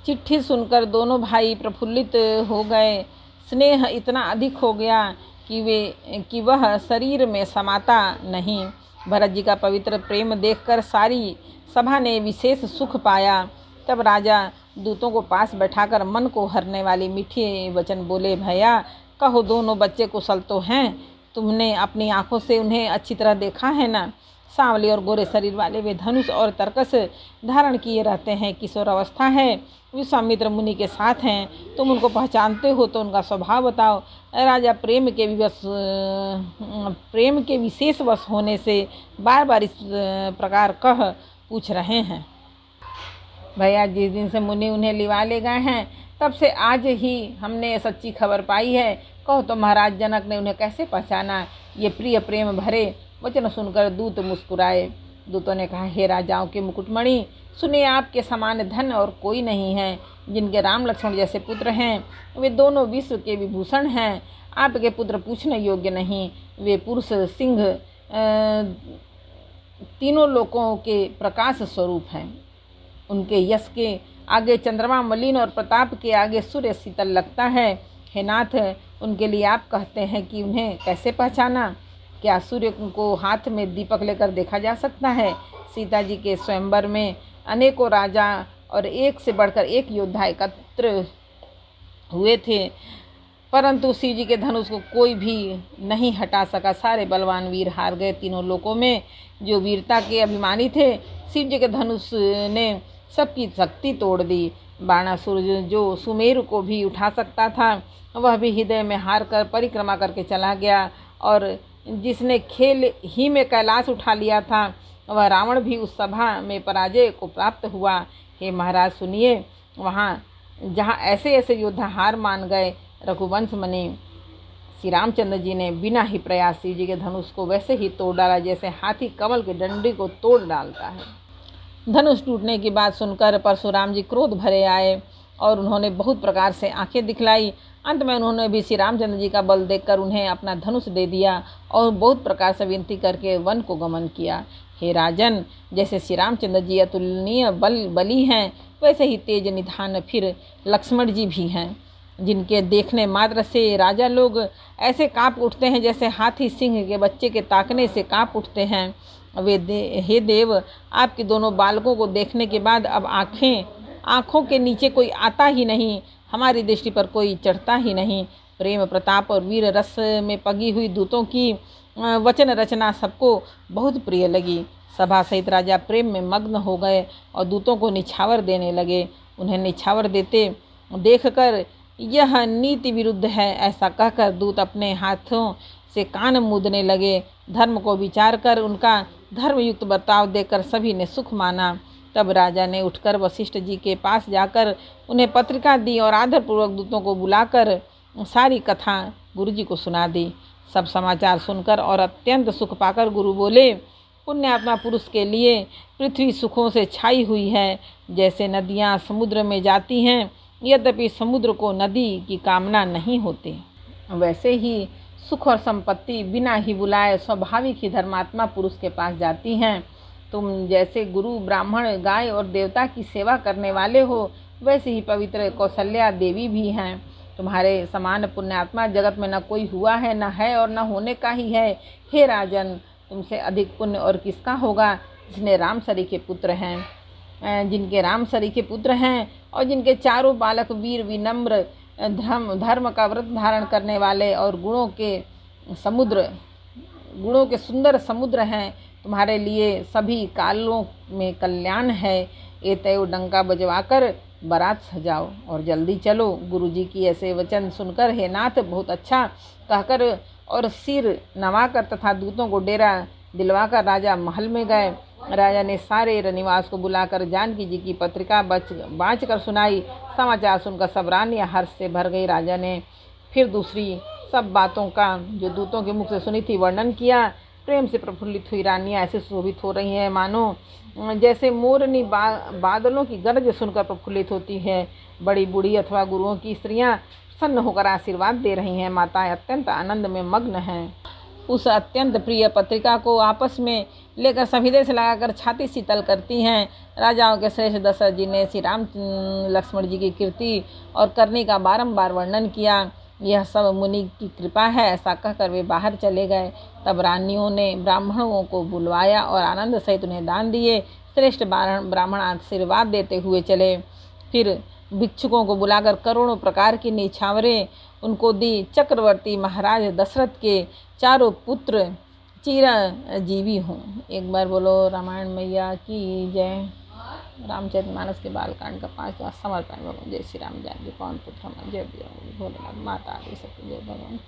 चिट्ठी सुनकर दोनों भाई प्रफुल्लित हो गए। स्नेह इतना अधिक हो गया कि वह शरीर में समाता नहीं। भरत जी का पवित्र प्रेम देखकर सारी सभा ने विशेष सुख पाया। तब राजा दूतों को पास बैठाकर मन को हरने वाली मीठे वचन बोले, भैया कहो, दोनों बच्चे कुशल तो हैं? तुमने अपनी आंखों से उन्हें अच्छी तरह देखा है ना? सांवले और गोरे शरीर वाले वे धनुष और तरकस धारण किए रहते हैं। किशोर अवस्था है, विश्वामित्र मुनि के साथ हैं। तुम उनको पहचानते हो तो उनका स्वभाव बताओ। राजा प्रेम के विशेष वश होने से बार बार इस प्रकार कह पूछ रहे हैं। भैया जिस दिन से मुनि उन्हें लिवा ले गए हैं तब से आज ही हमने सच्ची खबर पाई है। कहो तो महाराज जनक ने उन्हें कैसे पहचाना? ये प्रिय प्रेम भरे वचन सुनकर दूत मुस्कुराए। दूतों ने कहा, हे राजाओं के मुकुटमणि, सुनिए, आपके समान धन और कोई नहीं है। जिनके राम लक्ष्मण जैसे पुत्र हैं वे दोनों विश्व के विभूषण हैं। आपके पुत्र पूछने योग्य नहीं। वे पुरुष सिंह तीनों लोकों के प्रकाश स्वरूप हैं। उनके यश के आगे चंद्रमा मलिन और प्रताप के आगे सूर्य शीतल लगता है। हे नाथ, उनके लिए आप कहते हैं कि उन्हें कैसे पहचाना? क्या सूर्य को हाथ में दीपक लेकर देखा जा सकता है? सीता जी के स्वयंवर में अनेकों राजा और एक से बढ़कर एक योद्धा एकत्र हुए थे, परंतु शिव जी के धनुष को कोई भी नहीं हटा सका। सारे बलवान वीर हार गए। तीनों लोकों में जो वीरता के अभिमानी थे, शिव जी के धनुष ने सबकी शक्ति तोड़ दी। बाणासुर जो सुमेरु को भी उठा सकता था, वह भी हृदय में हार कर परिक्रमा करके चला गया। और जिसने खेल ही में कैलाश उठा लिया था, वह रावण भी उस सभा में पराजय को प्राप्त हुआ। हे महाराज सुनिए, वहाँ जहाँ ऐसे ऐसे योद्धा हार मान गए, रघुवंश मणि श्री रामचंद्र जी ने बिना ही प्रयास शिव जी के धनुष को वैसे ही तोड़ डाला जैसे हाथी कमल के डंडी को तोड़ डालता है। धनुष टूटने की बात सुनकर परशुराम जी क्रोध भरे आए और उन्होंने बहुत प्रकार से आंखें दिखलाई। अंत में उन्होंने भी श्री रामचंद्र जी का बल देखकर उन्हें अपना धनुष दे दिया और बहुत प्रकार से विनती करके वन को गमन किया। हे राजन, जैसे श्री रामचंद्र जी अतुलनीय बली हैं, वैसे ही तेज निधान फिर लक्ष्मण जी भी हैं, जिनके देखने मात्र से राजा लोग ऐसे काँप उठते हैं जैसे हाथी सिंह के बच्चे के ताकने से काँप उठते हैं। हे देव, आपके दोनों बालकों को देखने के बाद अब आँखों के नीचे कोई आता ही नहीं, हमारी दृष्टि पर कोई चढ़ता ही नहीं। प्रेम प्रताप और वीर रस में पगी हुई दूतों की वचन रचना सबको बहुत प्रिय लगी। सभा सहित राजा प्रेम में मग्न हो गए और दूतों को निछावर देने लगे। उन्हें निछावर देते देखकर यह नीति विरुद्ध है ऐसा कहकर दूत अपने हाथों से कान मूंदने लगे। धर्म को विचार कर उनका धर्मयुक्त बर्ताव देकर सभी ने सुख माना। तब राजा ने उठकर वशिष्ठ जी के पास जाकर उन्हें पत्रिका दी और आदरपूर्वक दूतों को बुलाकर सारी कथा गुरु जी को सुना दी। सब समाचार सुनकर और अत्यंत सुख पाकर गुरु बोले, पुण्यात्मा पुरुष के लिए पृथ्वी सुखों से छाई हुई है। जैसे नदियाँ समुद्र में जाती हैं, यद्यपि समुद्र को नदी की कामना नहीं होती, वैसे ही सुख और संपत्ति बिना ही बुलाए स्वाभाविक ही धर्मात्मा पुरुष के पास जाती हैं। तुम जैसे गुरु, ब्राह्मण, गाय और देवता की सेवा करने वाले हो, वैसे ही पवित्र कौशल्या देवी भी हैं। तुम्हारे समान पुण्यात्मा जगत में न कोई हुआ है, न है और न होने का ही है। हे राजन, तुमसे अधिक पुण्य और किसका होगा जिसने रामसरी के पुत्र हैं, जिनके रामसरी के पुत्र हैं और जिनके चारों बालक वीर, विनम्र, धर्म का व्रत धारण करने वाले और गुणों के सुंदर समुद्र हैं। तुम्हारे लिए सभी कालों में कल्याण है। एतयो डंका बजवाकर बारात सजाओ और जल्दी चलो। गुरुजी की ऐसे वचन सुनकर हे नाथ बहुत अच्छा कहकर और सिर नवाकर तथा दूतों को डेरा दिलवाकर राजा महल में गए। राजा ने सारे रनिवास को बुलाकर जानकी जी की पत्रिका बाँच कर सुनाई। समाचार सुनकर सब रानियाँ हर्ष से भर गई। राजा ने फिर दूसरी सब बातों का जो दूतों के मुख से सुनी थी वर्णन किया। प्रेम से प्रफुल्लित हुई रानियाँ ऐसे शोभित हो रही हैं मानो जैसे मोरनी बादलों की गरज सुनकर प्रफुल्लित होती है। बड़ी बूढ़ी अथवा गुरुओं की स्त्रियाँ प्रसन्न होकर आशीर्वाद दे रही हैं। माताएं अत्यंत आनंद में मग्न हैं। उस अत्यंत प्रिय पत्रिका को आपस में लेकर संविदे से लगाकर छाती शीतल करती हैं। राजाओं के श्रेष्ठ दशरथ जी ने श्री राम लक्ष्मण जी की कीर्ति और करनी का बारंबार वर्णन किया। यह सब मुनि की कृपा है, ऐसा कहकर वे बाहर चले गए। तब रानियों ने ब्राह्मणों को बुलवाया और आनंद सहित उन्हें दान दिए। श्रेष्ठ ब्राह्मण आशीर्वाद देते हुए चले। फिर भिक्षुकों को बुलाकर करोड़ों प्रकार की निछावरें उनको दी। चक्रवर्ती महाराज दशरथ के चारों पुत्र चिरंजीवी हों। एक बार बोलो रामायण मैया की जय। रामचरितमानस के बालकांड का 5वां समर्पण। जय श्री राम। जय पवन पुत्र जय भोलेनाथ माता जय भगवान।